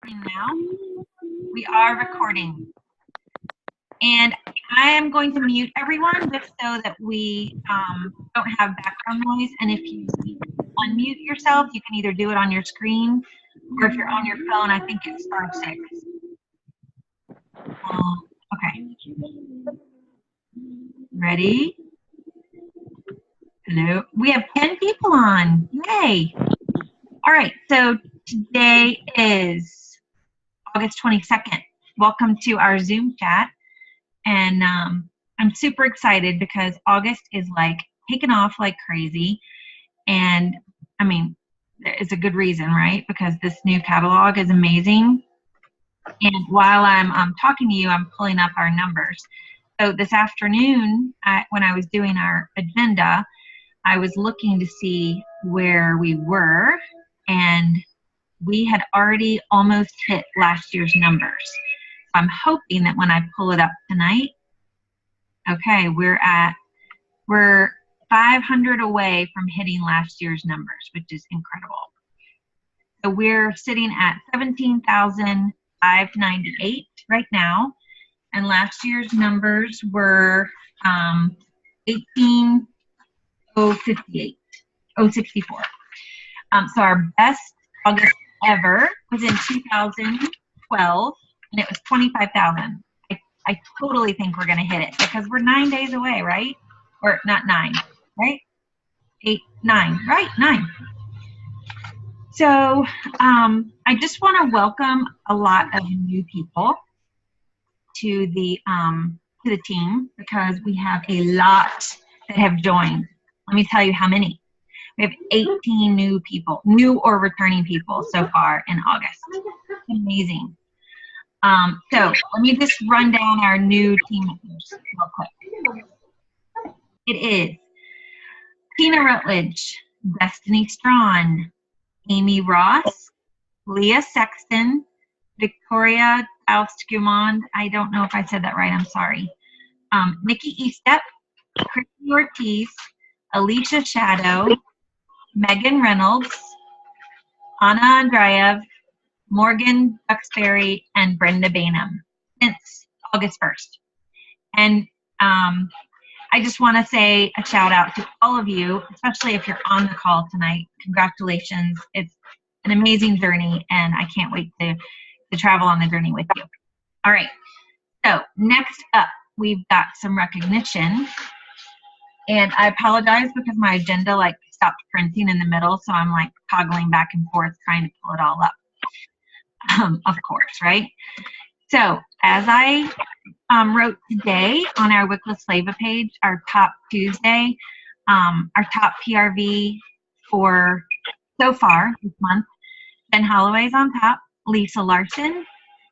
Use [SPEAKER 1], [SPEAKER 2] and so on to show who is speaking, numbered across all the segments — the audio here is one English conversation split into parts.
[SPEAKER 1] Now we are recording, and I am going to mute everyone just so that we don't have background noise. And if you unmute yourself, you can either do it on your screen, or if you're on your phone, I think it's *6. Okay. Ready? Hello. We have 10 people on. Yay. All right. So today is August 22nd. Welcome to our Zoom chat. And I'm super excited because August is like taking off like crazy. And I mean, it's a good reason, right? Because this new catalog is amazing. And while I'm talking to you, I'm pulling up our numbers. So this afternoon, when I was doing our agenda, I was looking to see where we were, and we had already almost hit last year's numbers. So I'm hoping that when I pull it up tonight, okay, we're 500 away from hitting last year's numbers, which is incredible. So we're sitting at 17,598 right now, and last year's numbers were 18,064. So our best August ever was in 2012, and it was 25,000. I totally think we're going to hit it because we're 9 days away, right? Or not 9, right? 8, 9, right? 9. So I just want to welcome a lot of new people to the team because we have a lot that have joined. Let me tell you how many. We have 18 new people, new or returning people so far in August. Amazing. So let me just run down our new team members real quick. It is Tina Rutledge, Destiny Strawn, Amy Ross, Leah Sexton, Victoria Alscumond, I don't know if I said that right, I'm sorry. Nikki Estep, Christy Ortiz, Alicia Shadow, Megan Reynolds, Anna Andreev, Morgan Duxbury, and Brenda Bainham since August 1st. And I just want to say a shout out to all of you, especially if you're on the call tonight. Congratulations. It's an amazing journey, and I can't wait to travel on the journey with you. All right. So next up, we've got some recognition. And I apologize because my agenda like stopped printing in the middle, so I'm like toggling back and forth trying to pull it all up. Of course, right? So as I wrote today on our Wickless FLaVA page, our top Tuesday, our top PRV for so far this month, Ben Holloway's on top, Lisa Larson,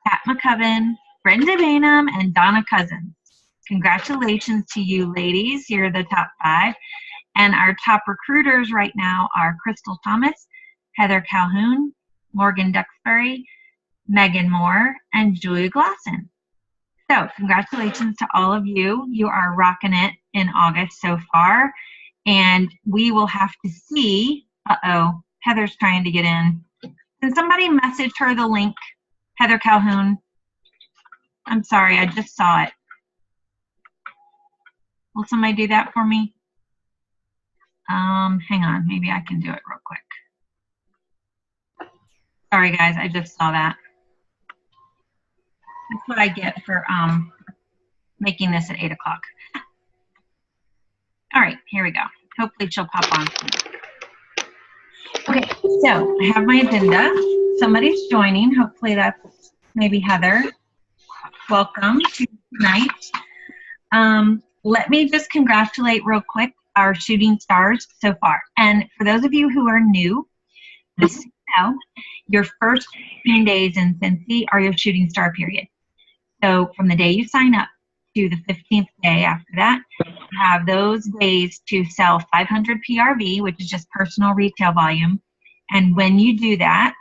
[SPEAKER 1] Pat McCubbin, Brenda Bainham, and Donna Cousins. Congratulations to you ladies. You're the top 5. And our top recruiters right now are Crystal Thomas, Heather Calhoun, Morgan Duxbury, Megan Moore, and Julia Glasson. So congratulations to all of you. You are rocking it in August so far. And we will have to see, Heather's trying to get in. Can somebody message her the link, Heather Calhoun? I'm sorry, I just saw it. Will somebody do that for me? Hang on, maybe I can do it real quick. Sorry guys, I just saw that. That's what I get for making this at 8 o'clock. All right, here we go. Hopefully she'll pop on. Okay, so I have my agenda. Somebody's joining. Hopefully that's maybe Heather. Welcome to tonight. Let me just congratulate real quick our shooting stars so far. And for those of you who are new, just so you know, your first 15 days in Cincy are your shooting star period. So from the day you sign up to the 15th day after that, you have those days to sell 500 PRV, which is just personal retail volume. And when you do that,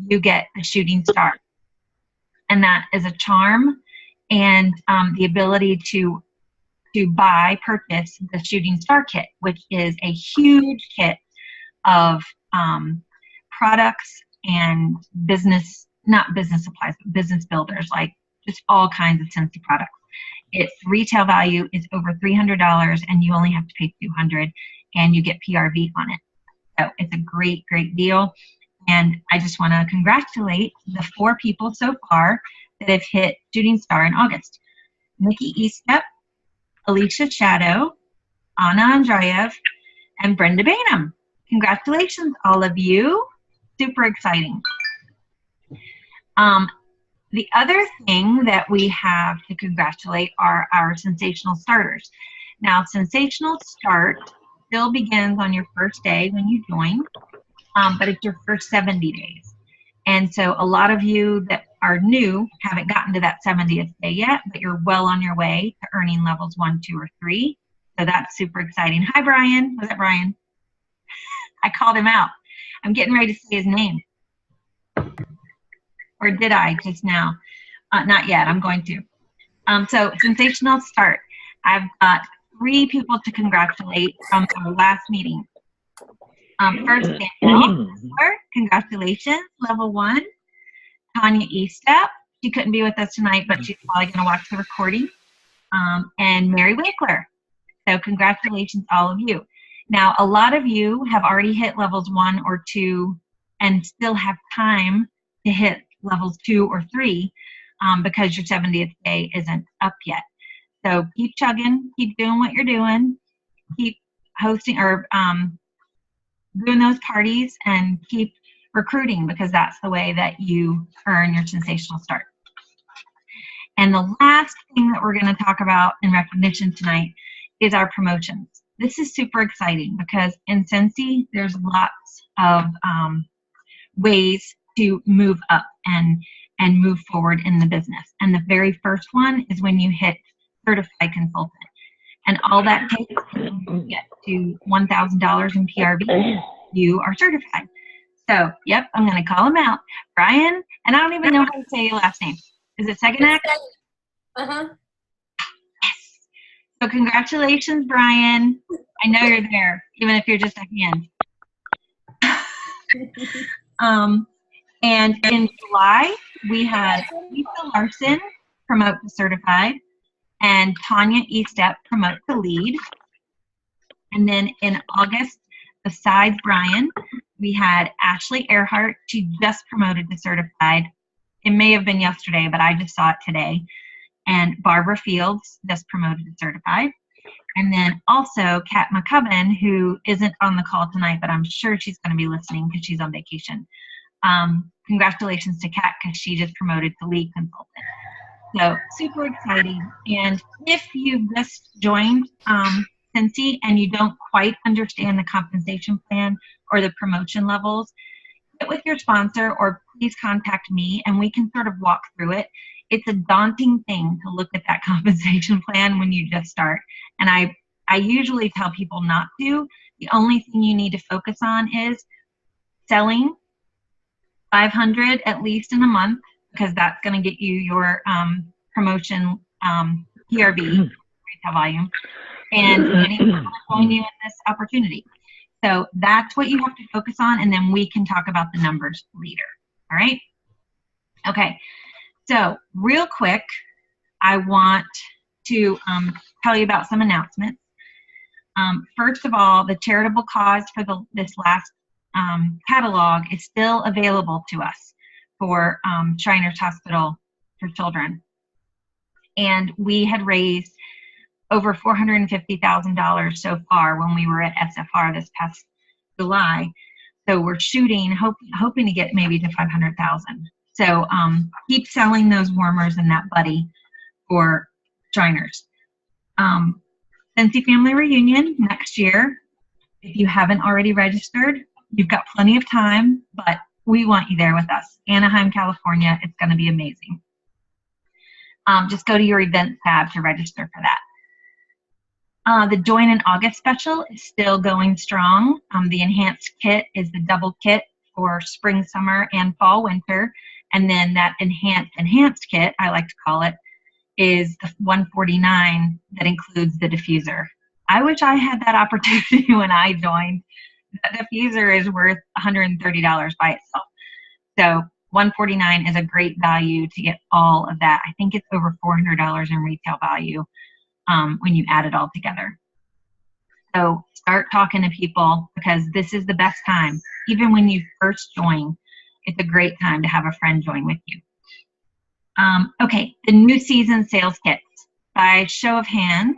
[SPEAKER 1] you get a shooting star. And that is a charm and the ability to purchase the shooting star kit, which is a huge kit of products and business not business supplies, but business builders, like just all kinds of Scentsy products. Its retail value is over $300, and you only have to pay $200, and you get PRV on it. So it's a great, great deal. And I just want to congratulate the 4 people so far that have hit Shooting Star in August. Nikki Estep, Alicia Shadow, Anna Andreev, and Brenda Bainham. Congratulations, all of you. Super exciting. The other thing that we have to congratulate are our Sensational Starters. Now, Sensational Start still begins on your first day when you join, but it's your first 70 days. And so a lot of you that are new haven't gotten to that 70th day yet, but you're well on your way to earning levels 1, 2, or 3. So that's super exciting. Hi, Brian. Was that Brian? I called him out. I'm getting ready to say his name. Or did I just now? Not yet. I'm going to. So Sensational Start. I've got 3 people to congratulate from our last meeting. First, Danielle, congratulations, level 1. Tanya Estep, she couldn't be with us tonight, but she's probably going to watch the recording. And Mary Winkler. So congratulations, all of you. Now, a lot of you have already hit levels 1 or 2 and still have time to hit levels 2 or 3 because your 70th day isn't up yet. So keep chugging, keep doing what you're doing, keep hosting or doing those parties, and keep recruiting, because that's the way that you earn your Sensational Start. And the last thing that we're going to talk about in recognition tonight is our promotions. This is super exciting because in Scentsy, there's lots of ways to move up and move forward in the business. And the very first one is when you hit certified consultant. And all that takes to get to $1,000 in PRV, you are certified. So, yep, I'm going to call him out. Brian, and I don't even know how to say your last name. Is it Seganak?
[SPEAKER 2] Uh-huh.
[SPEAKER 1] Yes. So congratulations, Brian. I know you're there, even if you're just a hand. And in July, we had Lisa Larson promote to certified, and Tanya Estep promote to lead. And then in August, besides Brian, we had Ashley Earhart. She just promoted to certified. It may have been yesterday, but I just saw it today. And Barbara Fields just promoted to certified. And then also Kat McCubbin, who isn't on the call tonight, but I'm sure she's going to be listening because she's on vacation. Congratulations to Kat, because she just promoted to lead consultant. So super exciting. And if you've just joined Scentsy and you don't quite understand the compensation plan or the promotion levels, get with your sponsor or please contact me and we can sort of walk through it. It's a daunting thing to look at that compensation plan when you just start. And I usually tell people not to. The only thing you need to focus on is selling 500 at least in a month, because that's going to get you your promotion PRV, retail volume, and anyone join you in this opportunity. So that's what you have to focus on, and then we can talk about the numbers later. All right? Okay. So real quick, I want to tell you about some announcements. First of all, the charitable cause for this last catalog is still available to us for Shriners Hospital for Children. And we had raised over $450,000 so far when we were at SFR this past July. So we're shooting, hoping to get maybe to 500,000. So keep selling those warmers and that buddy for Shriners. Scentsy Family Reunion next year. If you haven't already registered, you've got plenty of time, but we want you there with us. Anaheim, California. It's going to be amazing. Just go to your events tab to register for that. The Join in August special is still going strong. The enhanced kit is the double kit for spring, summer, and fall, winter. And then that enhanced kit, I like to call it, is the $149 that includes the diffuser. I wish I had that opportunity when I joined. The diffuser is worth $130 by itself. So $149 is a great value to get all of that. I think it's over $400 in retail value when you add it all together. So start talking to people, because this is the best time. Even when you first join, it's a great time to have a friend join with you. Okay, the new season sales kits. By show of hands,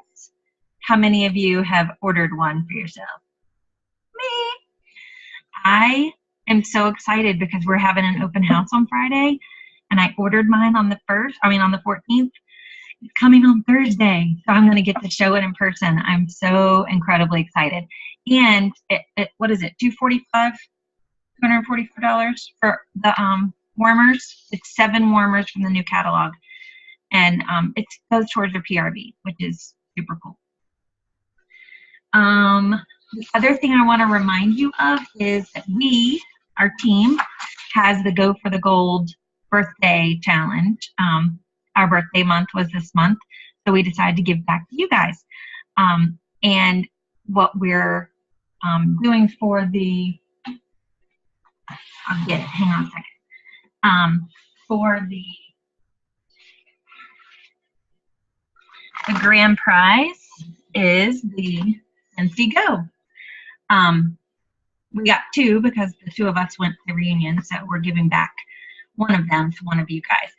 [SPEAKER 1] how many of you have ordered one for yourself? Me. I am so excited because we're having an open house on Friday, and I ordered mine on the 14th. It's coming on Thursday, so I'm going to get to show it in person. I'm so incredibly excited. And what is it, $245 for the warmers? It's 7 warmers from the new catalog. And it goes towards your PRV, which is super cool. The other thing I want to remind you of is that our team, has the Go for the Gold birthday challenge. Our birthday month was this month, so we decided to give back to you guys. And what we're doing for the, I'll get it, hang on a second. For the grand prize is the Scentsy Go. We got 2 because the 2 of us went to the reunion, so we're giving back one of them to one of you guys.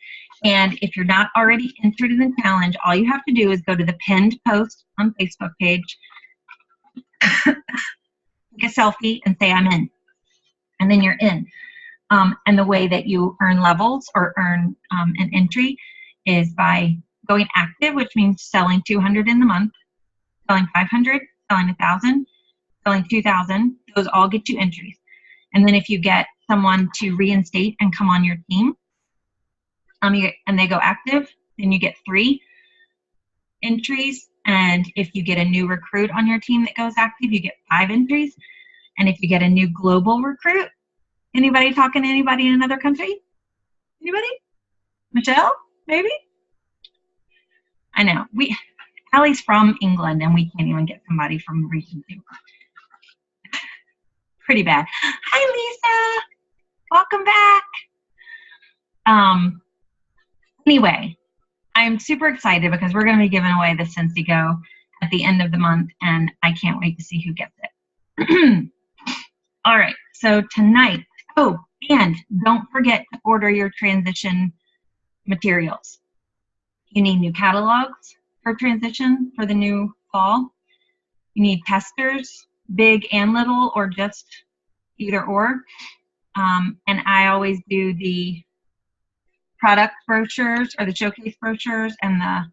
[SPEAKER 1] And if you're not already entered in the challenge, all you have to do is go to the pinned post on Facebook page, take a selfie, and say, I'm in. And then you're in. And the way that you earn levels or earn an entry is by going active, which means selling 200 in the month, selling 500, selling 1,000, selling 2,000. Those all get you entries. And then if you get someone to reinstate and come on your team, and they go active, then you get 3 entries. And if you get a new recruit on your team that goes active, you get 5 entries. And if you get a new global recruit, anybody talking to anybody in another country? Anybody? Michelle, maybe? I know. Allie's from England, and we can't even get somebody from region 2. Pretty bad. Hi, Lisa. Welcome back. Anyway, I'm super excited because we're going to be giving away the Scentsy Go at the end of the month, and I can't wait to see who gets it. All right, so tonight, oh, and don't forget to order your transition materials. You need new catalogs for transition for the new fall. You need testers, big and little, or just either or. And I always do the product brochures or the showcase brochures and the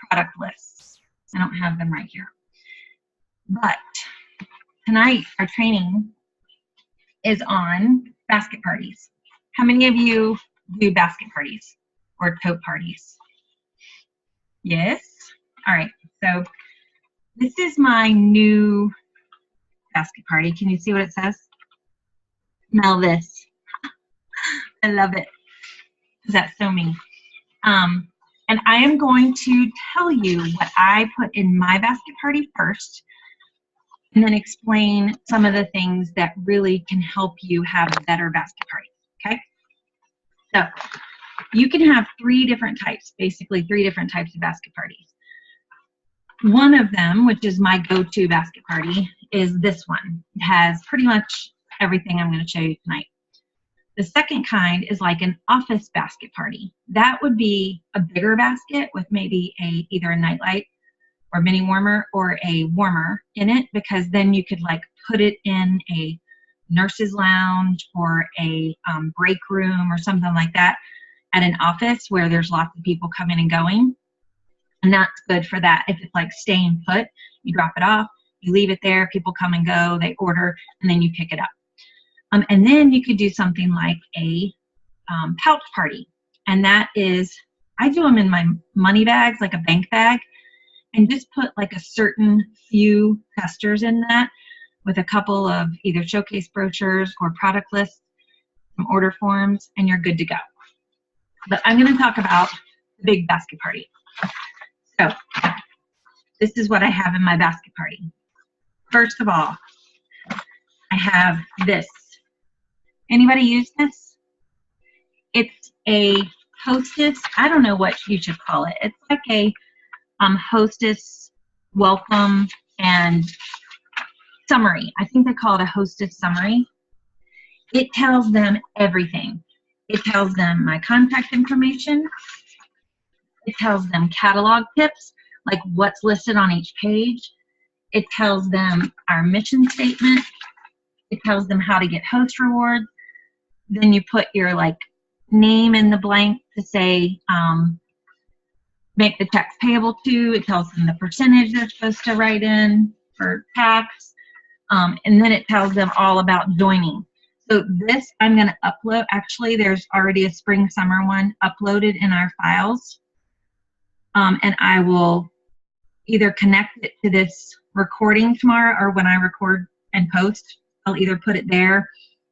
[SPEAKER 1] product lists. I don't have them right here. But tonight, our training is on basket parties. How many of you do basket parties or tote parties? Yes? All right, so this is my new basket party. Can you see what it says? Smell this. I love it. That's so me. And I am going to tell you what I put in my basket party first, and then explain some of the things that really can help you have a better basket party, okay? So you can have 3 different types, basically 3 different types of basket parties. One of them, which is my go-to basket party, is this one. It has pretty much everything I'm going to show you tonight. The second kind is like an office basket party. That would be a bigger basket with maybe either a nightlight or mini warmer or a warmer in it, because then you could like put it in a nurse's lounge or a break room or something like that at an office where there's lots of people coming and going. And that's good for that. If it's like staying put, you drop it off, you leave it there, people come and go, they order, and then you pick it up. And then you could do something like a pouch party. And that is, I do them in my money bags, like a bank bag, and just put like a certain few testers in that with a couple of either showcase brochures or product lists, some order forms, and you're good to go. But I'm going to talk about the big basket party. So this is what I have in my basket party. First of all, I have this. Anybody use this? It's a hostess, I don't know what you should call it. It's like a hostess welcome and summary. I think they call it a hostess summary. It tells them everything. It tells them my contact information. It tells them catalog tips, like what's listed on each page. It tells them our mission statement. It tells them how to get host rewards. Then you put your like name in the blank to say make the checks payable to. It tells them the percentage they're supposed to write in for tax. And then it tells them all about joining. So this I'm going to upload. Actually, there's already a spring summer one uploaded in our files. And I will either connect it to this recording tomorrow, or when I record and post, I'll either put it there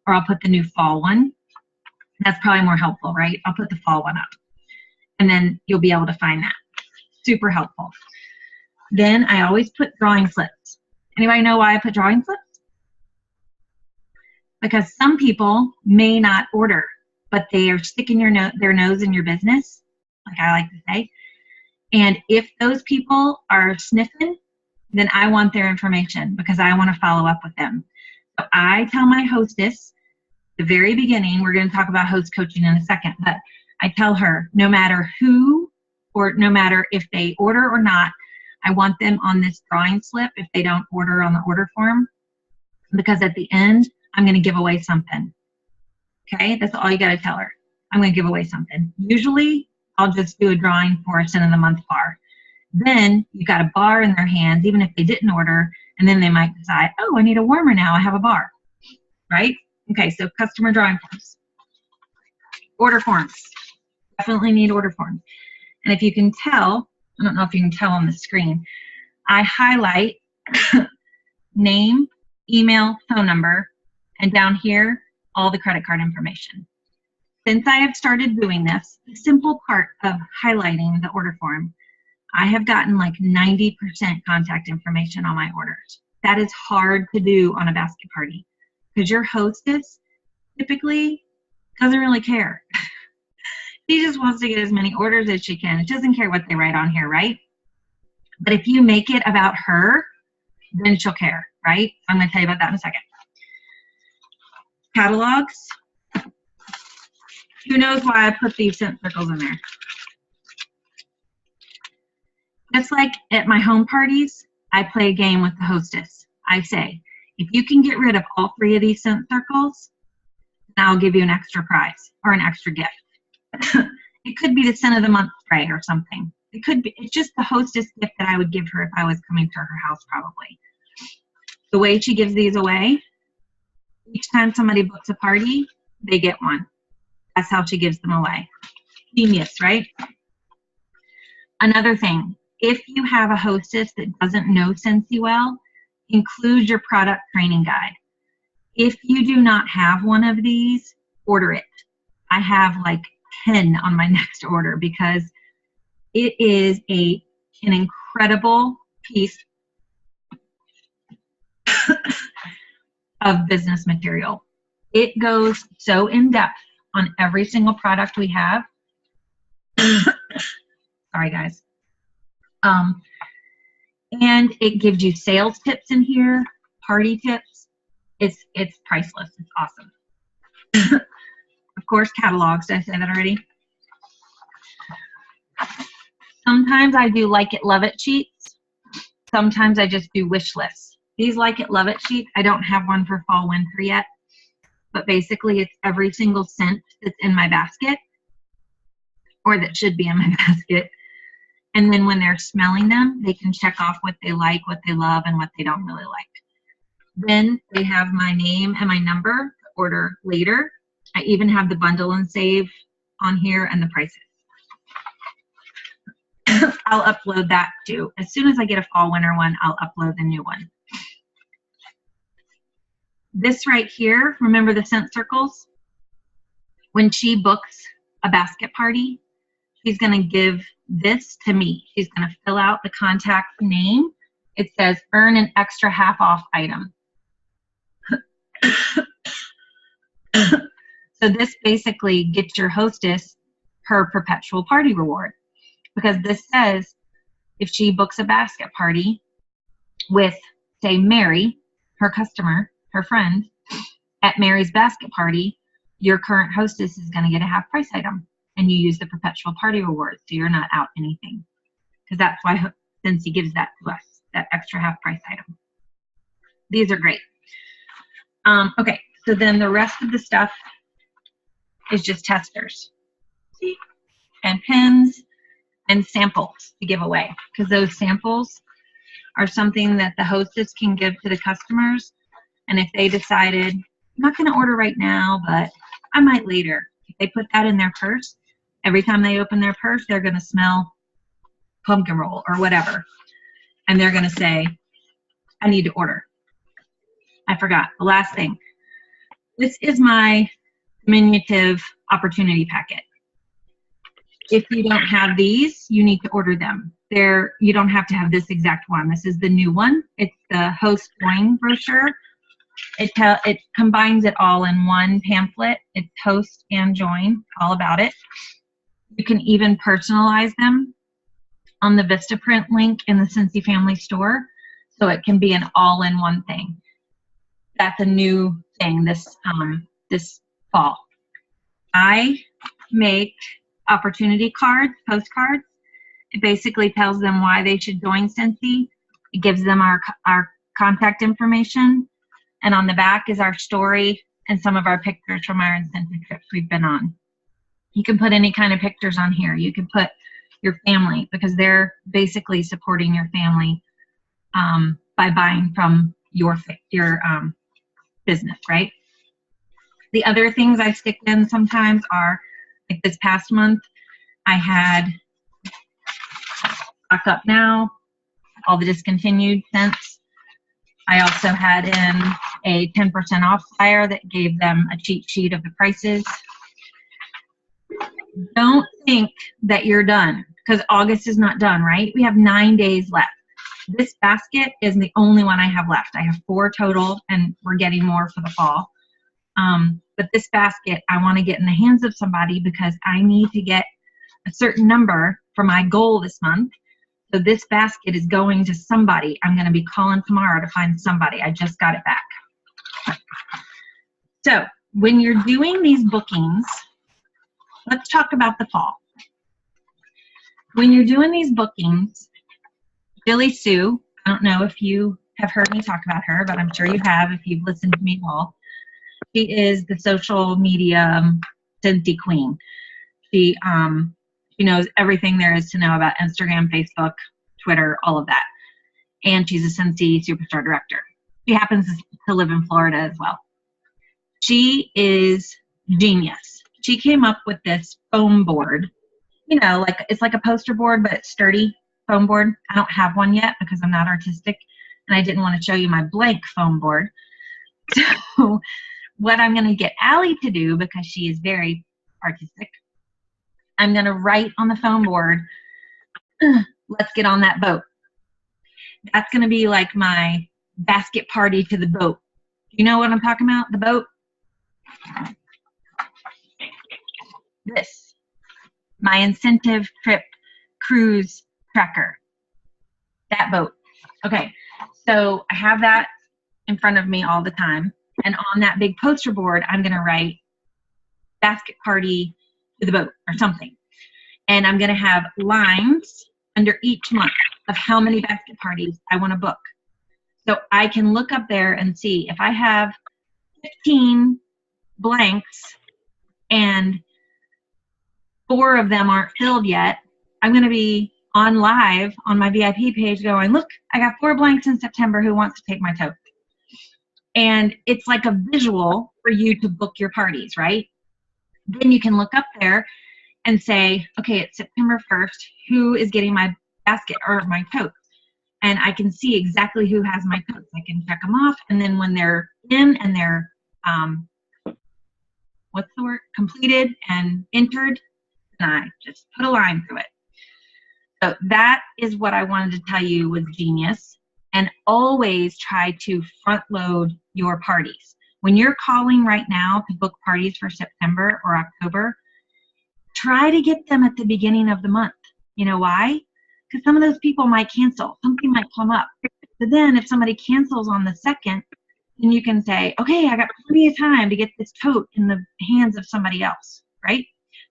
[SPEAKER 1] or I'll put the new fall one. That's probably more helpful, right? I'll put the fall one up. And then you'll be able to find that. Super helpful. Then I always put drawing slips. Anybody know why I put drawing slips? Because some people may not order, but they are sticking their nose in your business, like I like to say. And if those people are sniffing, then I want their information because I want to follow up with them. So I tell my hostess, the very beginning, we're going to talk about host coaching in a second, but I tell her no matter who or no matter if they order or not, I want them on this drawing slip if they don't order on the order form, because at the end, I'm going to give away something. Okay, that's all you got to tell her. I'm going to give away something. Usually, I'll just do a drawing for a Sin of the Month bar. Then you've got a bar in their hands, even if they didn't order, and then they might decide, oh, I need a warmer now, I have a bar, right? Okay, so customer drawing forms. Order forms. Definitely need order forms. And if you can tell, I don't know if you can tell on the screen, I highlight name, email, phone number, and down here, all the credit card information. Since I have started doing this, the simple part of highlighting the order form, I have gotten like 90% contact information on my orders. That is hard to do on a basket party because your hostess typically doesn't really care. She just wants to get as many orders as she can. It doesn't care what they write on here, right? But if you make it about her, then she'll care, right? I'm going to tell you about that in a second. Catalogs. Who knows why I put these scent circles in there? Just like at my home parties, I play a game with the hostess. I say, if you can get rid of all 3 of these scent circles, then I'll give you an extra prize or an extra gift. It could be the Sin of the Month spray or something. It could be, it's just the hostess gift that I would give her if I was coming to her house probably. The way she gives these away, each time somebody books a party, they get one. That's how she gives them away. Genius, right? Another thing, if you have a hostess that doesn't know Scentsy well, include your product training guide. If you do not have one of these, order it. I have like 10 on my next order because it is an incredible piece of business material. It goes so in depth on every single product we have. Sorry, guys. And it gives you sales tips in here, party tips. It's priceless. It's awesome. Of course, catalogs. Did I say that already? Sometimes I do like it, love it sheets. Sometimes I just do wish lists. These like it, love it sheets, I don't have one for fall, winter yet. But basically, it's every single scent that's in my basket, or that should be in my basket. And then when they're smelling them, they can check off what they like, what they love, and what they don't really like. Then they have my name and my number to order later. I even have the bundle and save on here and the prices. I'll upload that too. As soon as I get a fall winter one, I'll upload the new one. This right here, remember the scent circles? When she books a basket party, she's going to give this to me. She's going to fill out the contact name. It says, earn an extra half off item. So this basically gets your hostess her perpetual party reward, because this says if she books a basket party with, say, Mary, her customer, her friend, at Mary's basket party, your current hostess is going to get a half price item, and you use the perpetual party reward, so you're not out anything, because that's why Cincy gives that to us, that extra half price item. These are great. Okay, so then the rest of the stuff is just testers and pins and samples to give away, because those samples are something that the hostess can give to the customers. And if they decided, I'm not going to order right now, but I might later, if they put that in their purse, every time they open their purse, they're going to smell pumpkin roll or whatever. And they're going to say, I need to order. I forgot the last thing. This is my diminutive opportunity packet. If you don't have these, you need to order them. You don't have to have this exact one. This is the new one. It's the host join brochure. It combines it all in one pamphlet. It's host and join, all about it. You can even personalize them on the Vistaprint link in the Cincy Family store, so it can be an all-in-one thing. That's a new thing this fall. I make opportunity cards, postcards. It basically tells them why they should join Cincy. It gives them our contact information, and on the back is our story and some of our pictures from our incentive trips we've been on. You can put any kind of pictures on here. You can put your family, because they're basically supporting your family by buying from your business, right? The other things I stick in sometimes are, like this past month, I had Stock Up Now, all the discontinued scents. I also had in a 10% off flyer that gave them a cheat sheet of the prices. Don't think that you're done, because August is not done, right? We have 9 days left. This basket is the only one I have left. I have 4 total, and we're getting more for the fall. But this basket, I want to get in the hands of somebody, because I need to get a certain number for my goal this month. So this basket is going to somebody. I'm going to be calling tomorrow to find somebody. I just got it back. So when you're doing these bookings, let's talk about the fall. When you're doing these bookings, Billy Sue, I don't know if you have heard me talk about her, but I'm sure you have if you've listened to me at all. She is the social media Cincy queen. She knows everything there is to know about Instagram, Facebook, Twitter, all of that. And she's a Cincy Superstar Director. She happens to live in Florida as well. She is genius. She came up with this foam board. You know, like it's like a poster board, but it's sturdy foam board. I don't have one yet because I'm not artistic, and I didn't want to show you my blank foam board. So what I'm going to get Allie to do, because she is very artistic, I'm going to write on the foam board, let's get on that boat. That's going to be like my basket party to the boat. You know what I'm talking about? The boat? This. My incentive trip cruise tracker. That boat. Okay, so I have that in front of me all the time. And on that big poster board, I'm going to write basket party to the boat or something. And I'm going to have lines under each month of how many basket parties I want to book. So I can look up there and see if I have 15 blanks and 4 of them aren't filled yet, I'm going to be on live on my VIP page going, look, I got 4 blanks in September. Who wants to take my tote? And it's like a visual for you to book your parties, right? Then you can look up there and say, okay, it's September 1st. Who is getting my basket or my tote? And I can see exactly who has my totes. I can check them off. And then when they're in and they're, what's the word? Completed and entered, then I just put a line through it. So that is what I wanted to tell you was genius. And always try to front load your parties. When you're calling right now to book parties for September or October, try to get them at the beginning of the month. You know why? Because some of those people might cancel. Something might come up. So then if somebody cancels on the 2nd, then you can say, okay, I got plenty of time to get this tote in the hands of somebody else, right?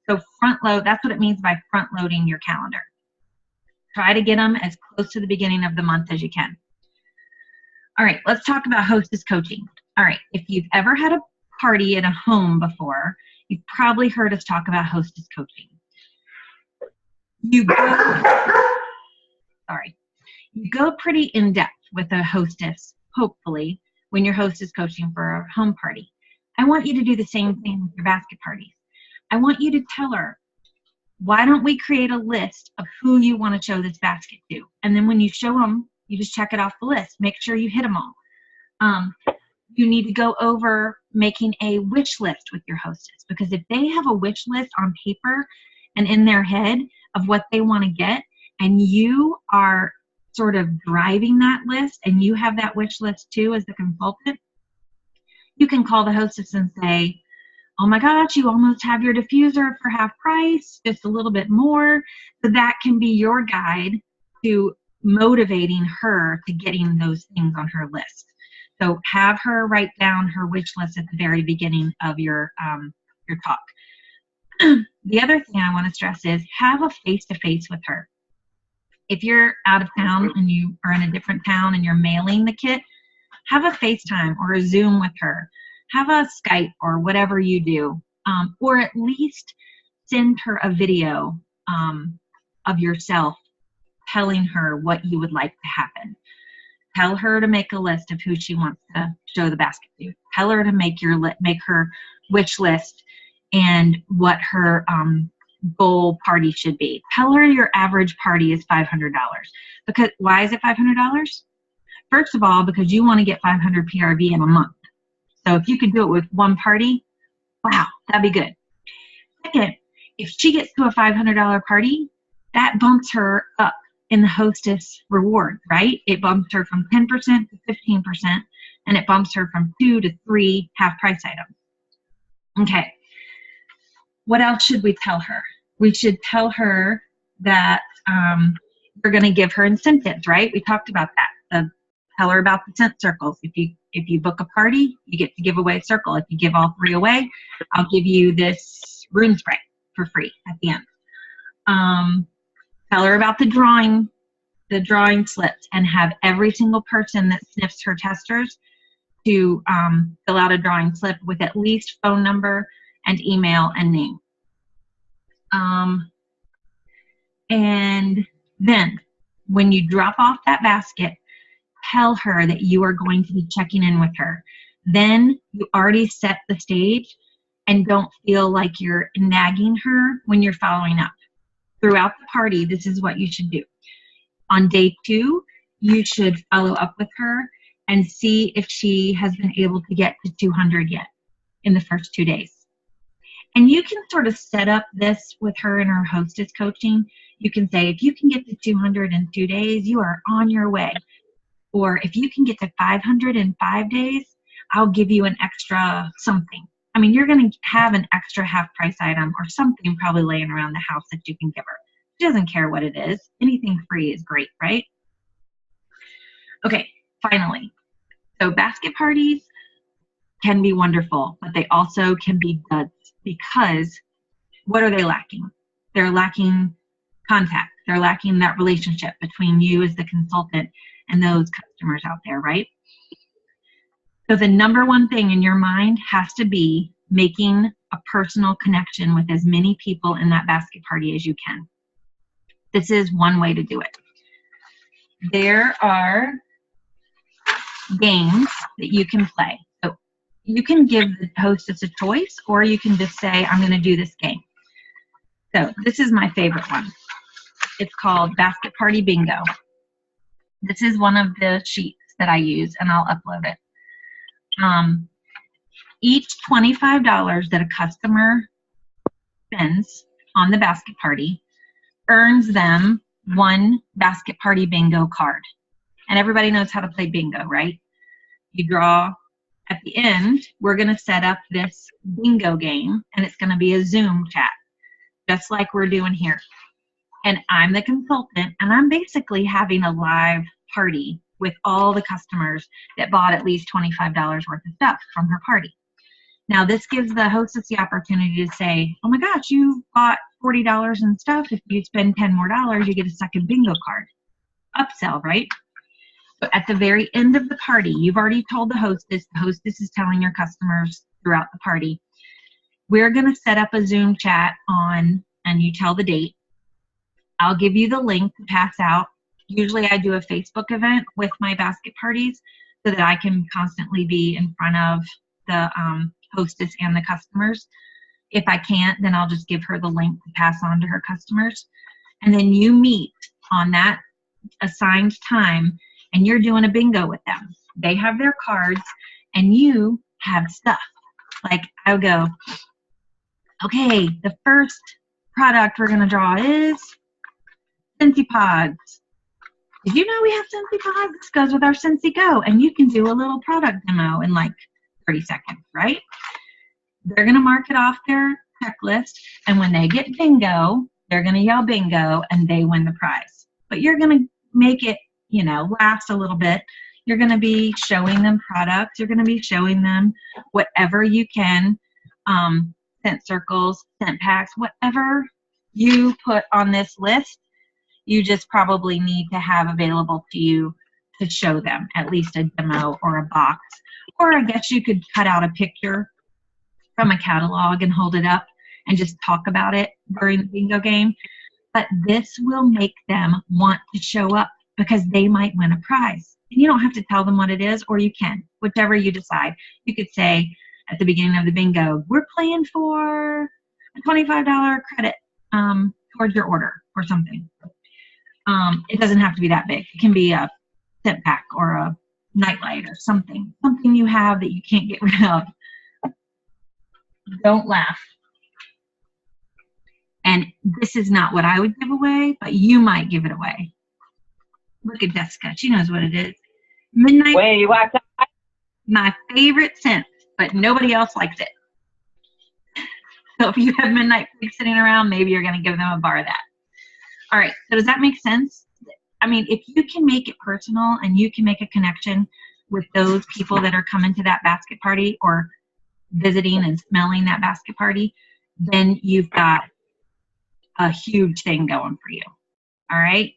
[SPEAKER 1] So front load, that's what it means by front loading your calendar. Try to get them as close to the beginning of the month as you can. All right, let's talk about hostess coaching. All right, if you've ever had a party at a home before, you've probably heard us talk about hostess coaching. You go pretty in-depth with a hostess, hopefully, when your hostess coaching for a home party. I want you to do the same thing with your basket parties. I want you to tell her, why don't we create a list of who you want to show this basket to? And then when you show them, you just check it off the list. Make sure you hit them all. You need to go over making a wish list with your hostess, because if they have a wish list on paper and in their head of what they want to get, and you are sort of driving that list and you have that wish list too as the consultant, you can call the hostess and say, oh my gosh, you almost have your diffuser for half price, just a little bit more. So that can be your guide to motivating her to getting those things on her list. So have her write down her wish list at the very beginning of your talk. The other thing I want to stress is have a face-to-face with her. If you're out of town and you are in a different town and you're mailing the kit, have a FaceTime or a Zoom with her. Have a Skype or whatever you do, or at least send her a video of yourself telling her what you would like to happen. Tell her to make a list of who she wants to show the basket to. Tell her to make her wish list and what her goal party should be. Tell her your average party is $500. Because why is it $500? First of all, because you want to get 500 PRV in a month. So if you could do it with one party, wow, that'd be good. Second, if she gets to a $500 party, that bumps her up in the hostess reward, right? It bumps her from 10% to 15%, and it bumps her from 2 to 3 half price items. Okay. What else should we tell her? We should tell her that we're going to give her incentives, right? We talked about that. Tell her about the scent circles. If you book a party, you get to give away a circle. If you give all 3 away, I'll give you this room spray for free at the end. Tell her about the drawing slips, and have every single person that sniffs her testers to fill out a drawing slip with at least phone number and email and name. And then when you drop off that basket, tell her that you are going to be checking in with her. Then you already set the stage and don't feel like you're nagging her when you're following up. Throughout the party, this is what you should do. On day 2, you should follow up with her and see if she has been able to get to 200 yet in the first 2 days. And you can sort of set up this with her in her hostess coaching. You can say, if you can get to 200 in 2 days, you are on your way. Or if you can get to 500 in 5 days, I'll give you an extra something. I mean, you're going to have an extra half price item or something probably laying around the house that you can give her. She doesn't care what it is. Anything free is great, right? Okay, finally. So basket parties can be wonderful, but they also can be duds, because what are they lacking? They're lacking contact. They're lacking that relationship between you as the consultant and those customers out there, right? So the number one thing in your mind has to be making a personal connection with as many people in that basket party as you can. This is one way to do it. There are games that you can play. So you can give the hostess a choice, or you can just say, I'm going to do this game. So this is my favorite one. It's called Basket Party Bingo. This is one of the sheets that I use, and I'll upload it. Each $25 that a customer spends on the basket party earns them 1 basket party bingo card. And everybody knows how to play bingo, right? You draw at the end. We're going to set up this bingo game, and it's going to be a Zoom chat. just like we're doing here. And I'm the consultant, and I'm basically having a live party with all the customers that bought at least $25 worth of stuff from her party. Now, this gives the hostess the opportunity to say, oh my gosh, you bought $40 in stuff. If you spend $10 more, you get a second bingo card. Upsell, right? But at the very end of the party, you've already told the hostess is telling your customers throughout the party, we're going to set up a Zoom chat on, and you tell the date. I'll give you the link to pass out. Usually I do a Facebook event with my basket parties so that I can constantly be in front of the hostess and the customers. If I can't, then I'll just give her the link to pass on to her customers. And then you meet on that assigned time, and you're doing a bingo with them. They have their cards, and you have stuff. Like, I'll go, okay, the first product we're going to draw is Scentsy Pods. Did you know we have Scentsy Pods? This goes with our Scentsy Go, and you can do a little product demo in like 30 seconds, right? They're going to mark it off their checklist, and when they get bingo, they're going to yell bingo, and they win the prize. But you're going to make it, you know, last a little bit. You're going to be showing them products. You're going to be showing them whatever you can, scent circles, scent packs, whatever you put on this list, you just probably need to have available to you to show them, at least a demo or a box. Or I guess you could cut out a picture from a catalog and hold it up and just talk about it during the bingo game. But this will make them want to show up because they might win a prize. And you don't have to tell them what it is, or you can, whichever you decide. You could say at the beginning of the bingo, we're playing for a $25 credit towards your order or something. It doesn't have to be that big. It can be a scent pack or a nightlight or something you have that you can't get rid of. Don't laugh. And this is not what I would give away, but you might give it away. Look at Jessica. She knows what it is. Midnight.
[SPEAKER 2] Wait, what?
[SPEAKER 1] My favorite scent, but nobody else likes it. So if you have Midnight Freak sitting around, maybe you're going to give them a bar of that. All right. So does that make sense? I mean, if you can make it personal and you can make a connection with those people that are coming to that basket party or visiting and smelling that basket party, then you've got a huge thing going for you. All right.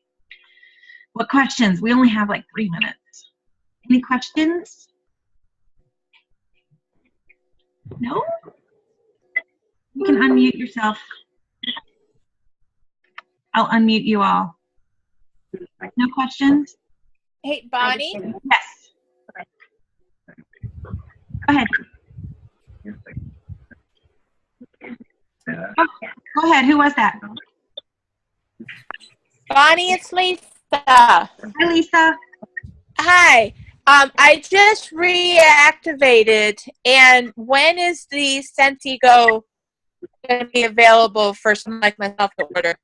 [SPEAKER 1] What questions? We only have like 3 minutes. Any questions? No? You can unmute yourself. I'll unmute you all. No questions?
[SPEAKER 3] Hey, Bonnie?
[SPEAKER 1] Yes. Go ahead. Oh, go ahead. Who was that?
[SPEAKER 3] Bonnie, it's Lisa.
[SPEAKER 1] Hi, Lisa.
[SPEAKER 3] Hi. I just reactivated, and when is the Scentsy Go going to be available for someone like myself to order?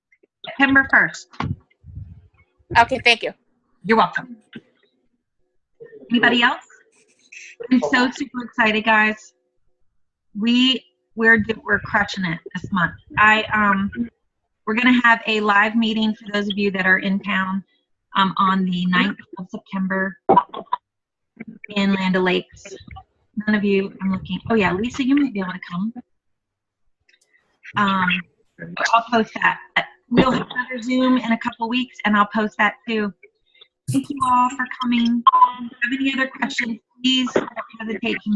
[SPEAKER 1] September 1st.
[SPEAKER 3] Okay, thank you.
[SPEAKER 1] You're welcome. Anybody else? I'm so super excited, guys. We're crushing it this month. We're gonna have a live meeting for those of you that are in town on the 9th of September in Land O'Lakes. None of you, I'm looking. Oh yeah, Lisa, you might be able to come. I'll post that. We'll have another Zoom in a couple weeks, and I'll post that too. Thank you all for coming. If you have any other questions, please don't hesitate to